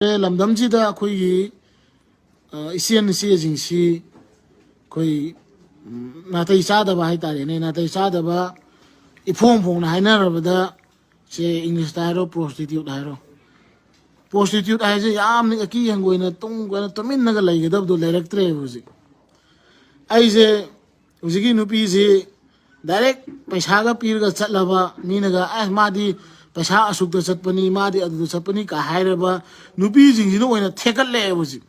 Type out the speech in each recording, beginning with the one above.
ꯂꯝꯗꯝꯁꯤꯗ ꯑꯩꯈꯣꯏꯒꯤ ꯏꯆꯦꯟ ꯏꯆꯦꯁꯤꯡꯁꯤ ꯑꯩꯈꯣꯏ ꯅꯥꯇꯩ ꯆꯥꯗꯕ ꯍꯥꯏꯇꯥꯔꯦꯅꯦ ꯅꯥꯇꯩ ꯆꯥꯗꯕ ꯏꯐꯣꯡ ꯐꯣꯡꯅ ꯍꯥꯏꯅꯔꯕꯗ ꯁꯦ ꯏꯪꯂꯤꯁꯇ ꯍꯥꯏꯔꯣ ꯄ꯭ꯔꯣꯁꯇꯤꯇ꯭ꯌꯨꯠ ꯍꯥꯏꯔꯣ ꯄ꯭ꯔꯣꯁꯇꯤꯇ꯭ꯌꯨꯠ ꯍꯥꯏꯁꯦ ꯌꯥꯝꯅ ꯑꯀꯤ ꯍꯪꯒꯣꯏꯅ ꯇꯨꯃꯤꯟꯅꯒ ꯂꯩꯒꯗꯕꯗꯣ ꯂꯩꯔꯛꯇ꯭ꯔꯦꯕ ꯍꯧꯖꯤꯛ ꯑꯩꯁꯦ ꯍꯧꯖꯤꯛꯀꯤ ꯅꯨꯄꯤꯁꯤ ꯗꯥꯏꯔꯦꯛ ꯄꯩꯁꯥꯒ ꯄꯤꯔꯒ ꯆꯠꯂꯕ ꯃꯤꯅꯒ ꯃꯥꯗꯤ ꯄꯩꯁꯥ ꯑꯁꯨꯛꯇ ꯆꯠꯄꯅꯤ ꯃꯥꯗꯤ ꯑꯗꯨꯗ ꯆꯠꯄꯅꯤ ꯀ ꯍꯥꯏꯔꯕ ꯅꯨꯄꯤꯁꯤꯡꯁꯤꯅ ꯑꯣꯏꯅ ꯊꯦꯛꯀꯠꯂꯛꯑꯦꯕ ꯍꯧꯖꯤꯛ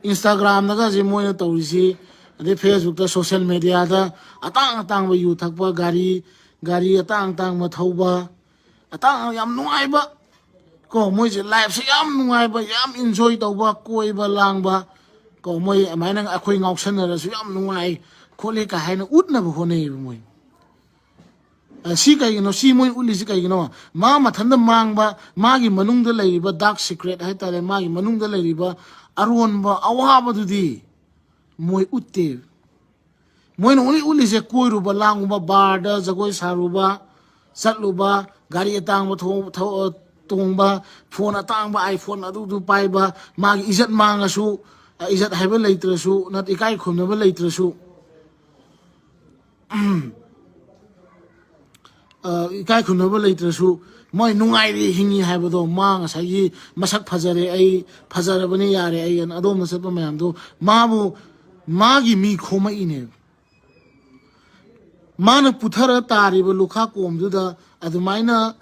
ꯏꯟꯁꯇꯥꯒ꯭ꯔꯥꯝꯗꯒꯁꯦ ꯃꯣꯏꯅ ꯇꯧꯔꯤꯁꯤ ꯑꯗꯩ ꯐꯦꯁꯕꯨꯛꯇ ꯁꯣꯁꯤꯌꯦꯜ ꯃꯦꯗꯤꯌꯥꯗ ꯑꯇꯥꯡ ꯑꯇꯥꯡꯕ ꯌꯨ ꯊꯛꯄ ꯒꯥꯔꯤ ꯑꯇꯥꯡ ꯑꯇꯥꯡꯕ ꯊꯧꯕ ꯌꯥꯝ ꯅꯨꯡꯉꯥꯏꯕ ꯀꯣ ꯃꯣꯏꯁꯦ ꯂꯥꯏꯐꯁꯦ ꯌꯥꯝ ꯅꯨꯡꯉꯥꯏꯕ ꯌꯥꯝ ꯏꯟꯖꯣꯏ ꯇꯧꯕ ꯀꯣꯏꯕ ꯂꯥꯡꯕ ꯀꯣ ꯃꯣꯏ ꯑꯗꯨꯃꯥꯏꯅ ꯑꯩꯈꯣꯏ ꯉꯥꯎꯁꯟꯅꯔꯁꯨ ꯌꯥꯝ ꯅꯨꯡꯉꯥꯏ ꯈꯣꯠꯂꯤ ꯀ ꯍꯥꯏꯅ ꯎꯠꯅꯕ ꯍꯣꯠꯅꯩꯌꯦꯕ ꯃꯣꯏ ꯁꯤ ꯀꯩꯒꯤꯅꯣ ꯁꯤ ꯃꯣꯏ ꯎꯠꯂꯤꯁꯤ ꯀꯩꯒꯤꯅꯣ ꯃꯥ ꯃꯊꯟꯇ ꯃꯥꯡꯕ ꯃꯥꯒꯤ ꯃꯅꯨꯡꯗ ꯂꯩꯔꯤꯕ ꯗꯥꯔꯛ ꯁꯤꯀ꯭ꯔꯦꯠ ꯍꯥꯏꯇꯥꯔꯦ ꯃꯥꯒꯤ ꯃꯅꯨꯡꯗ ꯂꯩꯔꯤꯕ ꯑꯔꯣꯟꯕ ꯑꯋꯥꯕꯗꯨꯗꯤ ꯃꯣꯏ ꯎꯠꯇꯦ ꯃꯣꯏꯅ ꯑꯣꯟꯂꯤ ꯎꯠꯂꯤꯁꯦ ꯀꯣꯏꯔꯨꯕ ꯂꯥꯡꯉꯨꯕ ꯕꯥꯔꯗ ꯖꯒꯣꯏ ꯁꯥꯔꯨꯕ ꯆꯠꯂꯨꯕ ꯒꯥꯔꯤ ꯑꯇꯥꯡꯕ ꯇꯣꯡꯕ ꯐꯣꯟ ꯑꯇꯥꯡꯕ ꯑꯥꯏꯐꯣꯟ ꯑꯗꯨꯗꯨ ꯄꯥꯏꯕ ꯃꯥꯒꯤ ꯏꯖꯠ ꯃꯥꯡꯉꯁꯨ ꯏꯖꯠ ꯍꯥꯏꯕ ꯂꯩꯇ꯭ꯔꯁꯨ ꯅꯠꯇ꯭ꯔ ꯏꯀꯥꯏ ꯈꯨꯝꯅꯕ ꯂꯩꯇ꯭ꯔꯁꯨ ꯏꯀꯥꯏ ꯈꯨꯝꯅꯕ ꯂꯩꯇ꯭ꯔꯁꯨ ꯃꯣꯏ ꯅꯨꯡꯉꯥꯏꯔꯤ ꯍꯤꯡꯉꯤ ꯍꯥꯏꯕꯗꯣ ꯃꯥ ꯉꯁꯥꯏꯒꯤ ꯃꯁꯛ ꯐꯖꯔꯦ ꯑꯩ ꯐꯖꯔꯕꯅꯤ ꯌꯥꯔꯦ ꯑꯩ ꯑꯗꯣꯝꯗ ꯆꯠꯄ ꯃꯌꯥꯝꯗꯣ ꯃꯥꯕꯨ ꯃꯥꯒꯤ ꯃꯤ ꯈꯣꯝꯃꯛꯏꯅꯦꯕ ꯃꯥꯅ ꯄꯨꯊꯔ ꯇꯥꯔꯤꯕ ꯂꯨꯈꯥ ꯀꯣꯝꯗꯨꯗ ꯑꯗꯨꯃꯥꯏꯅ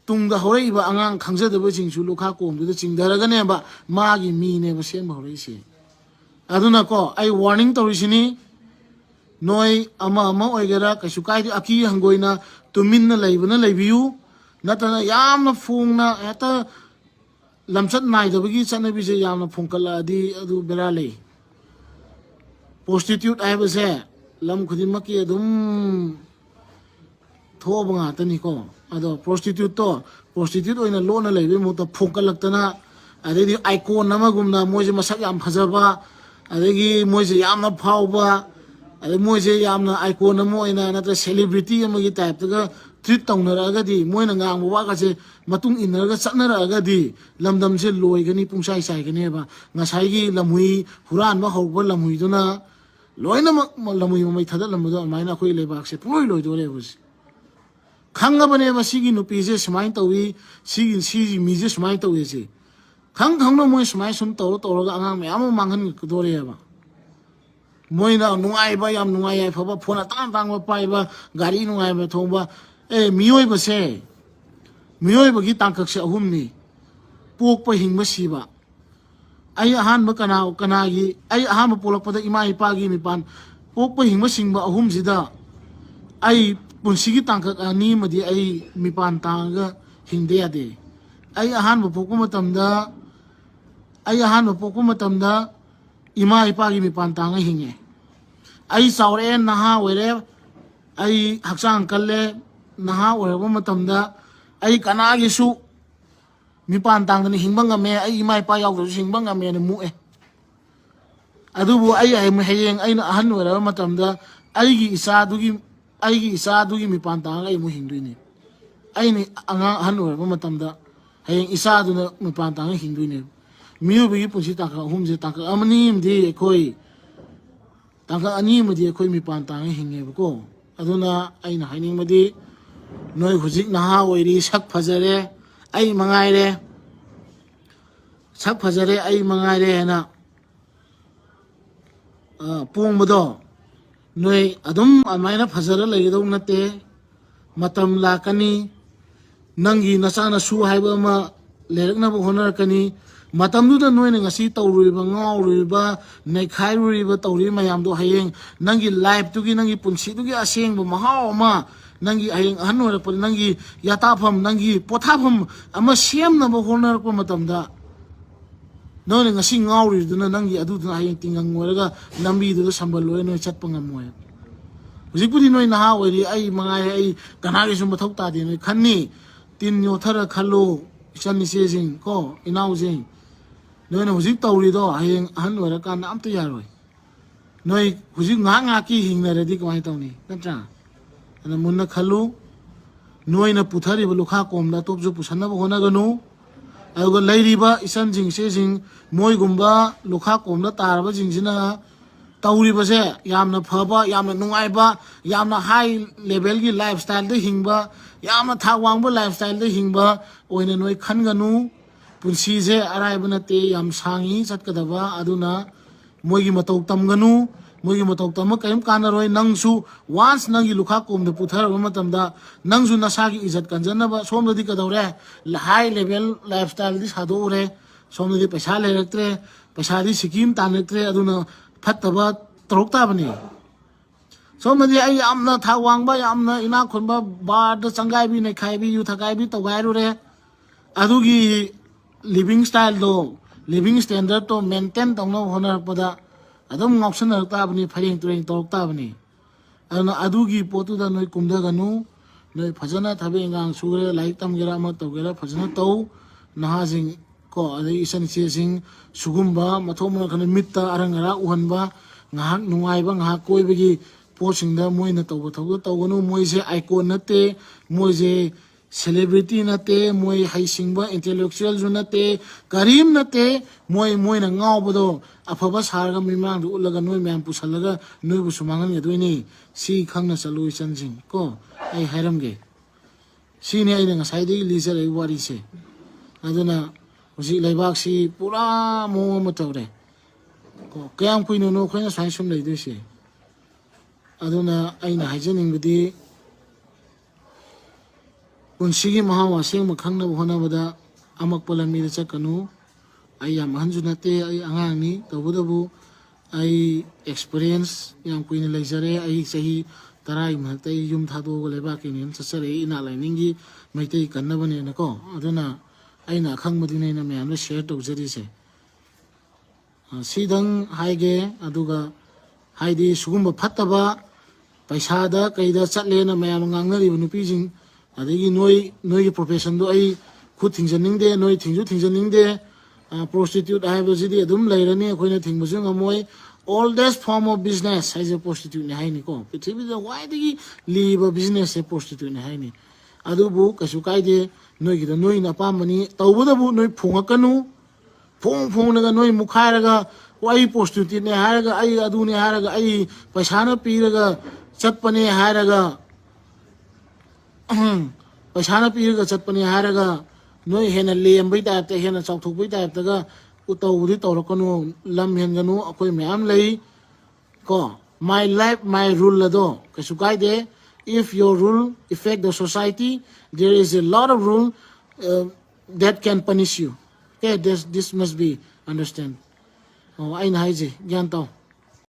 ꯇꯨꯡꯗ ꯍꯧꯔꯛꯏꯕ ꯑꯉꯥꯡ ꯈꯪꯖꯗꯕꯁꯤꯡꯁꯨ ꯂꯨꯈꯥ ꯀꯣꯝꯗꯨꯗ ꯆꯤꯡꯊꯔꯒꯅꯦꯕ ꯃꯥꯒꯤ ꯃꯤꯅꯦꯕ ꯁꯦꯝꯕ ꯍꯧꯔꯛꯏꯁꯦ ꯑꯗꯨꯅꯀꯣ ꯑꯩ ꯋꯥꯔꯅꯤꯡ ꯇꯧꯔꯤꯁꯤꯅꯤ ꯅꯣꯏ ꯑꯃ ꯑꯣꯏꯒꯦꯔꯥ ꯀꯩꯁꯨ ꯀꯥꯏꯗꯦ ꯑꯀꯤ ꯍꯪꯒꯣꯏꯅ ꯇꯨꯃꯤꯟꯅ ꯂꯩꯕꯅ ꯂꯩꯕꯤꯌꯨ ꯅꯠꯇꯅ ꯌꯥꯝꯅ ꯐꯣꯡꯅ ꯍꯦꯛꯇ ꯂꯝꯆꯠ ꯅꯥꯏꯗꯕꯒꯤ ꯆꯠꯅꯕꯤꯁꯦ ꯌꯥꯝꯅ ꯐꯣꯡꯀꯠꯂꯛꯑꯗꯤ ꯑꯗꯨ ꯕꯦꯔꯥ ꯂꯩ ꯄ꯭ꯔꯣꯁꯇꯤꯇ꯭ꯌꯨꯠ ꯍꯥꯏꯕꯁꯦ ꯂꯝ ꯈꯨꯗꯤꯡꯃꯛꯀꯤ ꯑꯗꯨꯝ ꯊꯣꯛꯑꯕ ꯉꯥꯛꯇꯅꯤꯀꯣ ꯑꯗꯣ ꯄ꯭ꯔꯣꯁꯇꯤꯇ꯭ꯌꯨꯠ ꯑꯣꯏꯅ ꯂꯣꯟꯅ ꯂꯩꯕꯒꯤ ꯃꯍꯨꯠꯇ ꯐꯣꯡꯀꯠꯂꯛꯇꯅ ꯑꯗꯩꯗꯤ ꯑꯥꯏꯀꯣꯟ ꯑꯃꯒꯨꯝꯅ ꯃꯣꯏꯁꯦ ꯃꯁꯛ ꯌꯥꯝ ꯐꯖꯕ ꯑꯗꯒꯤ ꯃꯣꯏꯁꯦ ꯌꯥꯝꯅ ꯐꯥꯎꯕ ꯑꯗꯩ ꯃꯣꯏꯁꯦ ꯌꯥꯝꯅ ꯑꯥꯏꯀꯣꯟ ꯑꯃ ꯑꯣꯏꯅ ꯅꯠꯇ꯭ꯔꯒ ꯁꯦꯂꯤꯕ꯭रिꯇꯤ ꯑꯃꯒꯤ ꯇꯥꯏꯞꯇꯒ ꯇ꯭ꯔꯤꯠ ꯇꯧꯅꯔꯛꯑꯒꯗꯤ ꯃꯣꯏꯅ ꯉꯥꯡꯕ ꯋꯥꯒꯁꯦ ꯃꯇꯨꯡ ꯏꯟꯅꯔꯒ ꯆꯠꯅꯔꯛꯑꯒꯗꯤ ꯂꯝꯗꯝꯁꯦ ꯂꯣꯏꯒꯅꯤ ꯄꯨꯡꯆꯥꯏ ꯆꯥꯏꯒꯅꯦꯕ ꯉꯁꯥꯏꯒꯤ ꯂꯝꯍꯨꯏ ꯍꯨꯔꯥꯟꯕ ꯍꯧꯔꯛꯄ ꯂꯝꯍꯨꯏꯗꯨꯅ ꯂꯣꯏꯅꯃꯛ ꯂꯝꯍꯨꯏ ꯃꯃꯩ ꯊꯥꯗꯠꯂꯝꯕꯗꯣ ꯑꯗꯨꯃꯥꯏꯅ ꯑꯩꯈꯣꯏ ꯂꯩꯕꯥꯛꯁꯦ ꯄꯨꯡꯂꯣꯏ ꯂꯣꯏꯗꯣꯔꯦꯕ ꯍꯧꯖꯤꯛ ꯈꯪꯉꯕꯅꯦꯕ ꯁꯤꯒꯤ ꯅꯨꯄꯤꯁꯦ ꯁꯨꯃꯥꯏꯅ ꯇꯧꯏ ꯁꯤꯒꯤ ꯃꯤꯁꯦ ꯁꯨꯃꯥꯏꯅ ꯇꯧꯏꯁꯦ ꯈꯪꯅ ꯃꯣꯏ ꯁꯨꯃꯥꯏꯅ ꯁꯨꯝ ꯇꯧꯔꯒ ꯑꯉꯥꯡ ꯃꯌꯥꯝ ꯑꯃ ꯃꯥꯡꯍꯟꯒꯗꯣꯔꯦꯕ ꯃꯣꯏꯅ ꯅꯨꯡꯉꯥꯏꯕ ꯌꯥꯝ ꯅꯨꯡꯉꯥꯏ ꯌꯥꯏꯐꯕ ꯐꯣꯟ ꯑꯇꯥꯡꯕ ꯄꯥꯏꯕ ꯒꯥꯔꯤ ꯅꯨꯡꯉꯥꯏꯕ ꯊꯧꯕ ꯃꯤꯑꯣꯏꯕꯒꯤ ꯇꯥꯡꯀꯛꯁꯦ ꯑꯍꯨꯝꯅꯤ ꯄꯣꯛꯄ ꯍꯤꯡꯕ ꯁꯤꯕ ꯑꯩ ꯑꯍꯥꯟꯕ ꯑꯩ ꯑꯍꯥꯟꯕ ꯄꯣꯛꯂꯛꯄꯗ ꯏꯃꯥ ꯏꯄꯥꯒꯤ ꯃꯤꯄꯥꯟ ꯄꯣꯛꯄ ꯍꯤꯡꯕ ꯁꯤꯡꯕ ꯑꯍꯨꯝꯁꯤꯗ ꯑꯩ ꯄꯨꯟꯁꯤꯒꯤ ꯇꯥꯡꯀꯛ ꯑꯅꯤ ꯑꯃꯗꯤ ꯑꯩ ꯃꯤꯄꯥꯟ ꯇꯥꯡꯉꯒ ꯍꯤꯡꯗ ꯌꯥꯗꯦ ꯑꯩ ꯑꯍꯥꯟꯕ ꯄꯣꯛꯄ ꯃꯇꯝꯗ ꯏꯃꯥ ꯏꯄꯥꯒꯤ ꯃꯤꯄꯥꯟ ꯇꯥꯡꯉ ꯍꯤꯡꯉꯦ ꯑꯩ ꯆꯥꯎꯔꯛꯑꯦ ꯅꯍꯥ ꯑꯣꯏꯔꯦ ꯑꯩ ꯍꯛꯆꯥꯡ ꯀꯜꯂꯦ ꯅꯍꯥ ꯑꯣꯏꯔꯕ ꯃꯇꯝꯗ ꯑꯩ ꯀꯅꯥꯒꯤꯁꯨ ꯃꯤꯄꯥꯟ ꯇꯥꯡꯗꯅ ꯍꯤꯡꯕ ꯉꯝꯃꯦ ꯑꯩ ꯏꯃꯥ ꯏꯄꯥ ꯌꯥꯎꯗ꯭ꯔꯁꯨ ꯍꯤꯡꯕ ꯉꯝꯃꯦꯅ ꯃꯨꯛꯑꯦ ꯑꯗꯨꯕꯨ ꯍꯌꯦꯡ ꯑꯩꯅ ꯑꯍꯟ ꯑꯣꯏꯔꯕ ꯃꯇꯝꯗ ꯑꯩꯒꯤ ꯏꯆꯥꯗꯨꯒꯤ ꯃꯤꯄꯥꯟ ꯇꯥꯡꯉꯒ ꯑꯩ ꯑꯃꯨꯛ ꯍꯤꯡꯗꯣꯏꯅꯦ ꯑꯩꯅ ꯑꯍꯟ ꯑꯣꯏꯔꯕ ꯃꯇꯝꯗ ꯍꯌꯦꯡ ꯏꯆꯥꯗꯨꯅ ꯃꯤꯄꯥꯟ ꯇꯥꯡꯉꯒ ꯍꯤꯡꯗꯣꯏꯅꯦꯕ ꯃꯤꯑꯣꯏꯕꯒꯤ ꯄꯨꯟꯁꯤ ꯇꯥꯡꯀꯛ ꯑꯍꯨꯝꯁꯦ ꯇꯥꯡꯀꯛ ꯑꯅꯤ ꯑꯃꯗꯤ ꯑꯩꯈꯣꯏ ꯃꯤꯄꯥꯟ ꯇꯥꯡꯉꯒ ꯍꯤꯡꯉꯦꯕꯀꯣ ꯑꯗꯨꯅ ꯑꯩꯅ ꯍꯥꯏꯅꯤꯡꯕꯗꯤ ꯅꯣꯏ ꯍꯧꯖꯤꯛ ꯅꯍꯥ ꯑꯣꯏꯔꯤ ꯁꯛ ꯐꯖꯔꯦ ꯑꯩ ꯃꯉꯥꯏꯔꯦ ꯍꯥꯏꯅ ꯄꯣꯡꯕꯗꯣ ꯅꯣꯏ ꯑꯗꯨꯝ ꯑꯗꯨꯃꯥꯏꯅ ꯐꯖꯔ ꯂꯩꯒꯗꯧ ꯅꯠꯇꯦ ꯃꯇꯝ ꯂꯥꯛꯀꯅꯤ ꯅꯪꯒꯤ ꯅꯆꯥ ꯅꯁꯨ ꯍꯥꯏꯕ ꯑꯃ ꯂꯩꯔꯛꯅꯕ ꯍꯣꯠꯅꯔꯛꯀꯅꯤ ꯃꯇꯝꯗꯨꯗ ꯅꯣꯏꯅ ꯉꯁꯤ ꯇꯧꯔꯨꯔꯤꯕ ꯉꯥꯎꯔꯨꯔꯤꯕ ꯅꯩꯈꯥꯏꯔꯨꯔꯤꯕ ꯇꯧꯔꯤꯕ ꯃꯌꯥꯝꯗꯣ ꯍꯌꯦꯡ ꯅꯪꯒꯤ ꯂꯥꯏꯐꯇꯨꯒꯤ ꯅꯪꯒꯤ ꯄꯨꯟꯁꯤꯗꯨꯒꯤ ꯑꯁꯦꯡꯕ ꯃꯍꯥꯎ ꯑꯃ ꯅꯪꯒꯤ ꯍꯌꯦꯡ ꯑꯍꯟ ꯑꯣꯏꯔꯛꯄꯗ ꯅꯪꯒꯤ ꯌꯥꯇꯥꯐꯝ ꯅꯪꯒꯤ ꯄꯣꯊꯥꯐꯝ ꯑꯃ ꯁꯦꯝꯅꯕ ꯍꯣꯠꯅꯔꯛꯄ ꯃꯇꯝꯗ ꯅꯣꯏꯅ ꯉꯁꯤ ꯉꯥꯎꯔꯤꯗꯨꯅ ꯅꯪꯒꯤ ꯑꯗꯨꯗꯨꯅ ꯍꯌꯦꯡ ꯇꯤꯡꯒꯪ ꯑꯣꯏꯔꯒ ꯂꯝꯕꯤꯗꯨꯗ ꯁꯝꯕꯜ ꯑꯣꯏꯔ ꯅꯣꯏ ꯆꯠꯄ ꯉꯝꯃꯣꯏ ꯍꯧꯖꯤꯛꯄꯨꯗꯤ ꯅꯣꯏ ꯅꯍꯥ ꯑꯣꯏꯔꯤ ꯑꯩ ꯃꯉꯥꯏꯔꯦ ꯑꯩ ꯀꯅꯥꯒꯤꯁꯨ ꯃꯊꯧ ꯇꯥꯗꯦ ꯅꯣꯏ ꯈꯟꯅꯤ ꯇꯤꯟ ꯌꯣꯠꯊꯔ ꯈꯜꯂꯨ ꯏꯆꯟ ꯏꯆꯦꯁꯤꯡ ꯀꯣ ꯏꯅꯥꯎꯁꯤꯡ ꯅꯣꯏꯅ ꯍꯧꯖꯤꯛ ꯇꯧꯔꯤꯗꯣ ꯍꯌꯦꯡ ꯑꯍꯟ ꯑꯣꯏꯔꯀꯥꯟꯗ ꯑꯝꯇ ꯌꯥꯔꯣꯏ ꯅꯣꯏ ꯍꯧꯖꯤꯛ ꯉꯥꯏꯍꯥꯛꯀꯤ ꯍꯤꯡꯅꯔꯗꯤ ꯀꯃꯥꯏꯅ ꯇꯧꯅꯤ ꯅꯠꯇ꯭ꯔꯥ ꯑꯗꯨꯅ ꯃꯨꯟꯅ ꯈꯜꯂꯨ ꯅꯣꯏꯅ ꯄꯨꯊꯔꯤꯕ ꯂꯨꯈꯥ ꯀꯣꯝꯗ ꯑꯇꯣꯞꯄꯁꯨ ꯄꯨꯁꯟꯅꯕ ꯍꯣꯠꯅꯒꯅꯨ aduga leiriba isan jing se jing moi gumba lokha komna tarba jing jina tauriba se yamna phaba yamna nungai ba yamna high level gi lifestyle de hingba yamna thawang ba lifestyle de hingba oina noi khanganu punsi je arai bana te yam sangi chatkadaba aduna moigi matau tamganu moigi matau tam kaim kanaroi nangsu once nangi lukha komna puthara matamda nangsu nasagi izat kanjanaba somdadi kadawre high level lifestyle di sadore somdadi paisa lerektre paisa di sikim tanektre aduna fattaba torokta bani somdadi ai amna thawang ba amna ina khonba bar da changai bi ne khai bi yu thakai bi togai ru re adugi living style do living standard to maintain tongno honar pada adum ngoption ta bani pharing turing torokta bani aduna adugi potu da noi kumda ganu noi phajana thabe ngang sure lai tam gera ma to gera phajana to naha jing ko adai isan che jing sugumba mathomna khana mitta arangara uhanba ngahak nungai ba ngahak koi bagi posingda moina to ganu moi je icon nate moi je celebrity nate moi haisingba intellectual ju nate karim nate moi na ngau bodo afaba sarga mimang du ulaga noi myam pusalaga noi bu sumangan ya doini si khangna chalu isan jing ko ai hairam ge si ne ai nga sai dei liser ai wari se aduna usi laibak si pura mo mo tawre ko kayam kuino no khoina sai sum lei dei se aduna ai na haijening bidi punsigi mahawa seng makhangna bhona bada amak palami de chakanu ai yam hanju nate ai angang ni tabudabu ai experience yang kuina leijare ai sahi tarai mahtai yum thado go leba kinin chasare ina lainingi maitai kannabane nako aduna aina khangmadi nei na myam share to jari se sidang haige aduga haidi sugumba phattaba paisa da kaida chatle na myam ngangnari nupi jing adagi noi profession do ai khut thingjaning de noi thingjaning de prostitute I have jidi adum lairani khoina thingbusu ngamoi oldest form of business as a prostitute ne haini ko prithibi da why digi live business a prostitute ne haini adubu kasu kaide noi gi da noi na pamani tawbudabu noi phungakanu phung naga noi mukhairaga wai prostitute ne haraga ai adu ne haraga ai paisa na piraga chatpane haraga paisa na piraga chatpane haraga noi hena lembai ta te hena chauthukbai ta ta ga utawudi tawrakanu lam henganu akoi myam lei ko my life my rule lado kasu kaide if your rule affect the society there is a lot of rule that can punish you okay this must be understand oh aina haije gyan taw